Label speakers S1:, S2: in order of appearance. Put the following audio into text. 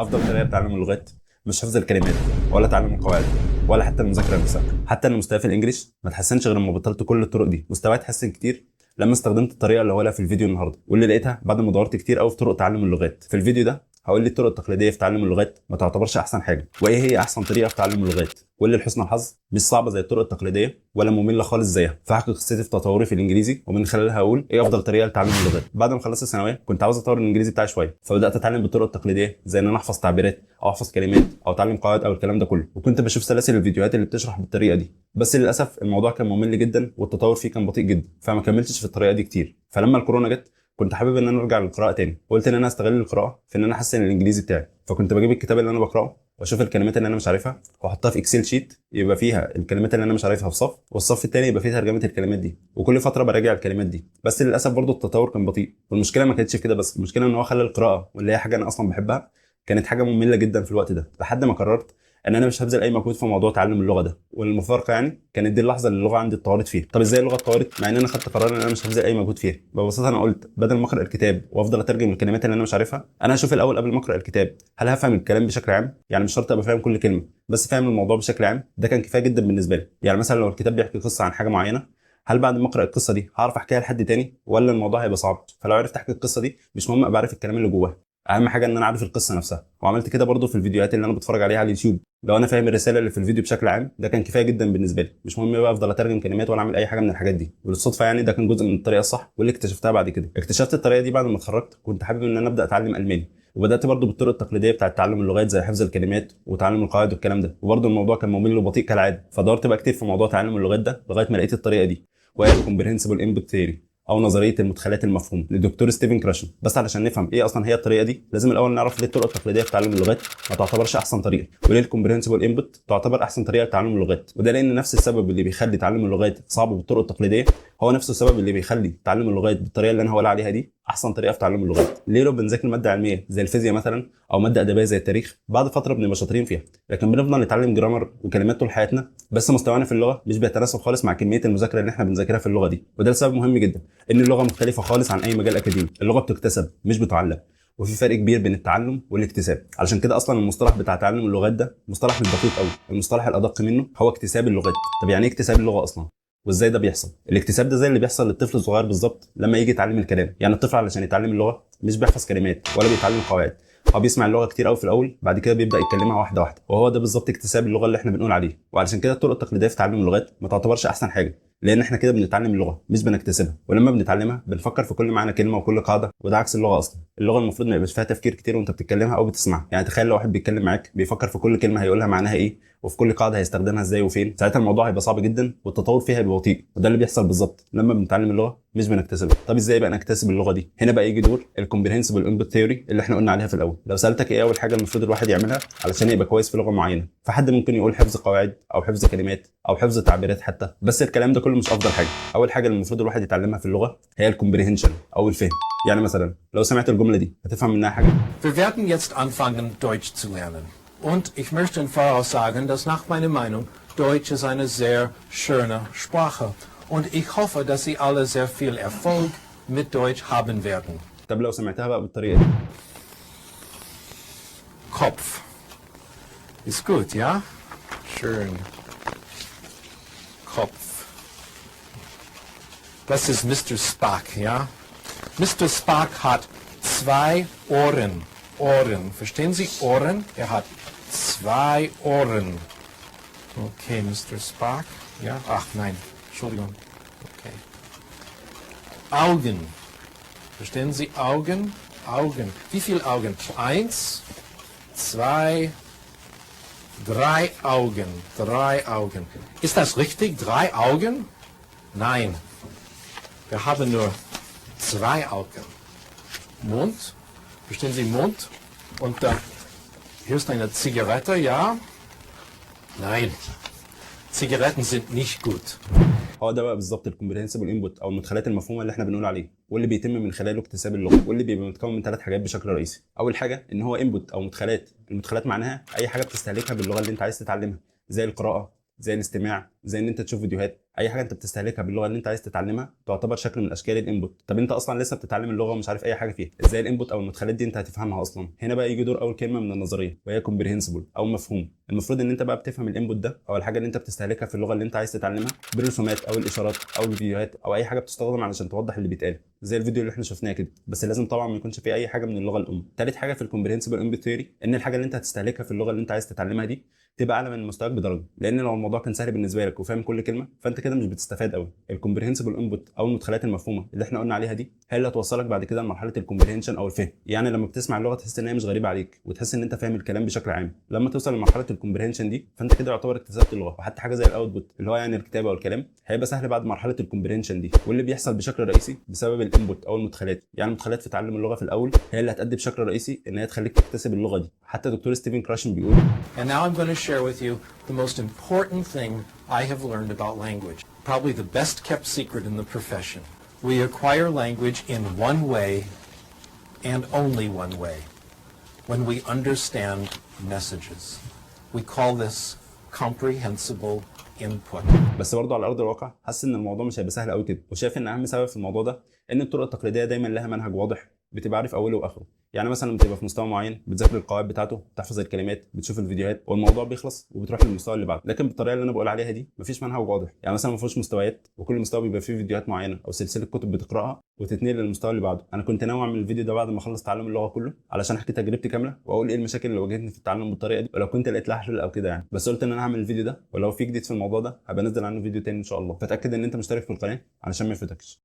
S1: افضل طريقه لتعلم اللغات مش حفظ الكلمات ولا تعلم القواعد ولا حتى المذاكره نفسها. حتى ان مستواي في الانجليش ما اتحسنش غير لما بطلت كل الطرق دي. مستواي اتحسن كتير لما استخدمت الطريقه اللي هقولها في الفيديو النهارده، واللي لقيتها بعد ما دورت كتير قوي في طرق تعلم اللغات. في الفيديو ده هقول لي الطرق التقليديه في تعلم اللغات ما تعتبرش احسن حاجه، وايه هي احسن طريقه في تعلم اللغات، واللي لحسن الحظ مش صعبه زي الطرق التقليديه ولا ممله خالص زيها. فهحكي قصتي في تطوري في الانجليزي، ومن خلالها هقول ايه افضل طريقه لتعلم اللغات. بعد ما خلصت الثانويه كنت عاوز اطور الانجليزي بتاعي شويه، فبدات اتعلم بالطرق التقليديه زي ان انا احفظ تعبيرات او احفظ كلمات او اتعلم قواعد او الكلام ده كله، وكنت بشوف سلاسل الفيديوهات اللي بتشرح بالطريقه دي. بس للاسف الموضوع كان ممل جدا والتطور فيه كان بطيء جدا، فما كملتش في الطريقه دي كتير. فلما الكورونا جت كنت حابب ان انا ارجع للقراءه تاني، وقلت ان انا استغل القراءه في ان انا احسن الانجليزي بتاعي. فكنت بجيب الكتاب اللي انا بقراه واشوف الكلمات اللي انا مش عارفها واحطها في اكسل شيت يبقى فيها الكلمات اللي انا مش عارفها في صف، والصف الثاني يبقى فيه ترجمه الكلمات دي، وكل فتره براجع الكلمات دي. بس للاسف برضو التطور كان بطيء، والمشكله ما كانتش في كده بس، المشكله ان هو خلى القراءه واللي هي حاجه انا اصلا بحبها كانت حاجه ممله جدا في الوقت ده، لحد ما قررت ان انا مش هبذل اي مجهود في موضوع تعلم اللغه ده. والمفارقه يعني كانت دي اللحظه اللي اللغه عندي اتطورت فيها. طب ازاي اللغه اتطورت مع ان انا خدت قرار ان انا مش هبذل اي مجهود فيها؟ ببساطه انا قلت بدل ما اقرا الكتاب وافضل اترجم الكلمات اللي انا مش عارفها، انا هشوف الاول قبل ما اقرا الكتاب هل هفهم الكلام بشكل عام، يعني مش شرط ابقى فاهم كل كلمه بس فاهم الموضوع بشكل عام. ده كان كفايه جدا بالنسبه لي. يعني مثلا لو الكتاب بيحكي قصه عن حاجه معينه، هل بعد ما اقرا القصه دي هعرف احكيها لحد تاني ولا الموضوع هيبقى صعب؟ فلو عرفت احكي القصه دي مش مهم ابقى عارف الكلام اللي جواها، اهم حاجه ان انا عارف القصه نفسها. وعملت كده برضو في الفيديوهات اللي انا بتفرج عليها على اليوتيوب. لو انا فاهم الرساله اللي في الفيديو بشكل عام ده كان كفايه جدا بالنسبه لي، مش مهم بقى افضل اترجم كلمات ولا اعمل اي حاجه من الحاجات دي. وبالصدفه يعني ده كان جزء من الطريقه الصح واللي اكتشفتها بعد كده. اكتشفت الطريقه دي بعد ما اتخرجت، كنت حابب ان انا ابدا اتعلم الماني، وبدات برضو بالطرق التقليديه بتاعه تعلم اللغات زي حفظ الكلمات وتعلم القواعد والكلام ده. وبرضو الموضوع كان ممل وبطيء كالعاده، فدورت بقى كتير في موضوع تعلم اللغات ده لغايه ما لقيت الطريقه دي، وهي الكومبريهنسبل انبوت ثيوري او نظريه المدخلات المفهوم للدكتور ستيفن كراشن. بس علشان نفهم ايه اصلا هي الطريقه دي لازم الاول نعرف ليه الطرق التقليديه في تعلم اللغات ما تعتبرش احسن طريقه، وليه الكومبريهنسبل انبوت تعتبر احسن طريقه لتعلم اللغات. وده لان نفس السبب اللي بيخلي تعلم اللغات صعب بالطرق التقليديه هو نفس السبب اللي بيخلي تعلم اللغات بالطريقه اللي انا هقول عليها دي احسن طريقه في تعلم اللغات. ليه لو بنذاكر ماده علميه زي الفيزياء مثلا او ماده ادبيه زي التاريخ بعد فتره بنبقى شاطرين فيها، لكن بنفضل نتعلم جرامر وكلمات طول حياتنا بس مستوانا في اللغه مش بيتناسب خالص مع كميه المذاكره اللي احنا بنذاكرها في اللغه دي. وده لسبب مهم جدا، ان اللغه مختلفه خالص عن اي مجال اكاديمي. اللغه بتكتسب مش بتعلم، وفي فرق كبير بين التعلم والاكتساب. علشان كده اصلا المصطلح بتاع تعلم اللغات ده مصطلح مش دقيق قوي، المصطلح الادق منه هو اكتساب اللغات. طب يعني ايه اكتساب اللغه اصلا؟ وازاي ده بيحصل؟ الاكتساب ده زي اللي بيحصل للطفل الصغير بالظبط لما يجي يتعلم الكلام. يعني الطفل علشان يتعلم اللغه مش بيحفظ كلمات ولا بيتعلم قواعد، هو بيسمع اللغه كتير قوي في الاول، بعد كده بيبدا يتكلمها واحده واحده، وهو ده بالظبط اكتساب اللغه اللي احنا بنقول عليه. وعلشان كده الطرق التقليديه في تعلم اللغات ما تعتبرش احسن حاجه، لان احنا كده بنتعلم اللغه مش بنكتسبها. ولما بنتعلمها بنفكر في كل معنى كلمه وكل قاعده، وده عكس اللغه اصلا. اللغه المفروض ما يبقاش فيها تفكير كتير وانت بتتكلمها او بتسمعها. يعني تخيل لو واحد بيتكلم معاك بيفكر في كل كلمه هيقولها معناها ايه وفي كل قاعده هيستخدمها ازاي وفين، ساعتها الموضوع هيبقى صعب جدا والتطور فيها هيبقى بطيء. وده اللي بيحصل بالظبط لما بنتعلم اللغه مش بنكتسبها. طب ازاي بقى نكتسب اللغه دي؟ هنا بقى يجي دور الكومبريهنسبل انبوت ثيوري اللي احنا قلنا عليها في الاول. لو سالتك ايه اول حاجه المفروض الواحد يعملها علشان يبقى كويس في لغه معينه، فحد ممكن يقول حفظ قواعد او حفظ كلمات او حفظ تعبيرات حتى، بس الكلام ده كله مش افضل حاجه. اول حاجه المفروض الواحد يتعلمها في اللغه هي الكومبريهنشن او الفهم. يعني مثلا لو سمعت الجمله دي هتفهم منها حاجه.
S2: Wir werden jetzt anfangen, Deutsch zu lernen. Und ich möchte im Voraus sagen, dass nach meiner Meinung Deutsch ist eine sehr schöne Sprache. Und ich hoffe, dass Sie alle sehr viel Erfolg mit Deutsch haben werden.
S1: طب لو سمعتها بقى بالطريقه دي.
S2: Kopf. Ist gut, ja? Schön. Kopf. Das ist Mr. Spock, ja? Mr. Spock hat zwei Ohren. Ohren. Verstehen Sie? Ohren? Er hat zwei Ohren. Okay, Mr. Spock. Ja? Ach nein, Entschuldigung. Okay. Augen. Verstehen Sie? Augen? Augen. Wie viele Augen? 1, 2, 3 Augen. 3 Augen. Ist das richtig? 3 Augen? Nein. Wir haben nur 2 Augen. Mund. Verstehen Sie Mund? Und dann, hier ist eine Zigarette, ja? Nein. Zigaretten sind nicht gut.
S1: هو ده بقى بالظبط الكومبريهنسبل انبوت او المدخلات المفهومه اللي احنا بنقول عليه، واللي بيتم من خلاله اكتساب اللغه، واللي بيبقى متكون من 3 حاجات بشكل رئيسي. اول حاجه ان هو انبوت او مدخلات. المدخلات معناها اي حاجه بتستهلكها باللغه اللي انت عايز تتعلمها، زي القراءه، زي الاستماع، زي ان انت تشوف فيديوهات. اي حاجه انت بتستهلكها باللغه اللي انت عايز تتعلمها تعتبر شكل من اشكال الانبوت. طب انت اصلا لسه بتتعلم اللغه ومش عارف اي حاجه فيها، ازاي الانبوت او المدخلات دي انت هتفهمها اصلا؟ هنا بقى يجي دور اول كلمه من النظريه، وهي كومبريهنسبل او مفهوم. المفروض ان انت بقى بتفهم الانبوت ده او الحاجه اللي انت بتستهلكها في اللغه اللي انت عايز تتعلمها بالرسومات او الاشارات او الفيديوهات او اي حاجه بتستخدم علشان توضح اللي بيتقال، زي الفيديو اللي احنا شفناه كده. بس لازم طبعا ما يكونش فيه اي حاجه من اللغه الام. ثالث حاجه في الكومبريهنسبل انبوت ثيوري ان الحاجه اللي انت هتستهلكها في اللغه اللي انت عايز تتعلمها دي تبقى اعلى من مستواك بدرجه، لان لو الموضوع كان سهل بالنسبه لك وفاهم كل كلمه فانت كده مش بتستفاد قوي. الكومبريهنسبل انبوت او المدخلات المفهومه اللي احنا قلنا عليها دي هي اللي هتوصلك بعد كده لمرحله الكومبريهنشن او الفهم. يعني لما بتسمع اللغه تحس ان هي مش غريبه عليك وتحس ان انت فاهم الكلام بشكل عام. لما توصل لمرحله الكومبريهنشن دي فانت كده يعتبر اكتسبت اللغه. وحتى حاجه زي الاوتبوت اللي هو يعني الكتابه والكلام هيبقى سهل بعد مرحله الكومبريهنشن دي، واللي بيحصل بشكل رئيسي بسبب الانبوت او المدخلات. يعني المدخلات في تعلم اللغه في الاول هي اللي هتأدي بشكل رئيسي ان هي تخليك تكتسب اللغه دي. حتى دكتور ستيفن كراشن بيقول
S2: And now I'm going to share with you the most important thing I have learned about language. Probably the best kept secret in the profession. We acquire language in one way and only one way. When we understand messages. We call this comprehensible input.
S1: بس برضه على ارض الواقع حاسس ان الموضوع مش هيبقى سهل قوي كده، وشايف ان اهم سبب في الموضوع ده ان الطرق التقليديه دايما لها منهج واضح بتبقى عارف اوله واخره. يعني مثلا بتبقى في مستوى معين بتذاكر القواعد بتاعته، بتحفظ الكلمات، بتشوف الفيديوهات والموضوع بيخلص وبتروح للمستوى اللي بعده. لكن بالطريقه اللي انا بقول عليها دي مفيش منهج واضح. يعني مثلا ما فيهوش مستويات وكل مستوى بيبقى فيه فيديوهات معينه او سلسله كتب بتقراها وتتنقل للمستوى اللي بعده. انا كنت ناوي اعمل الفيديو ده بعد ما اخلص تعلم اللغه كله علشان احكي تجربتي كامله واقول ايه المشاكل اللي واجهتني في التعلم بالطريقه دي ولو كنت لقيت لها حلول او كده يعني. بس قلت ان انا هعمل الفيديو ده، ولو في جديد في الموضوع ده هبقى انزل عنه فيديو تاني ان شاء الله. فتاكد ان انت مشترك في القناه علشان ما يفوتكش.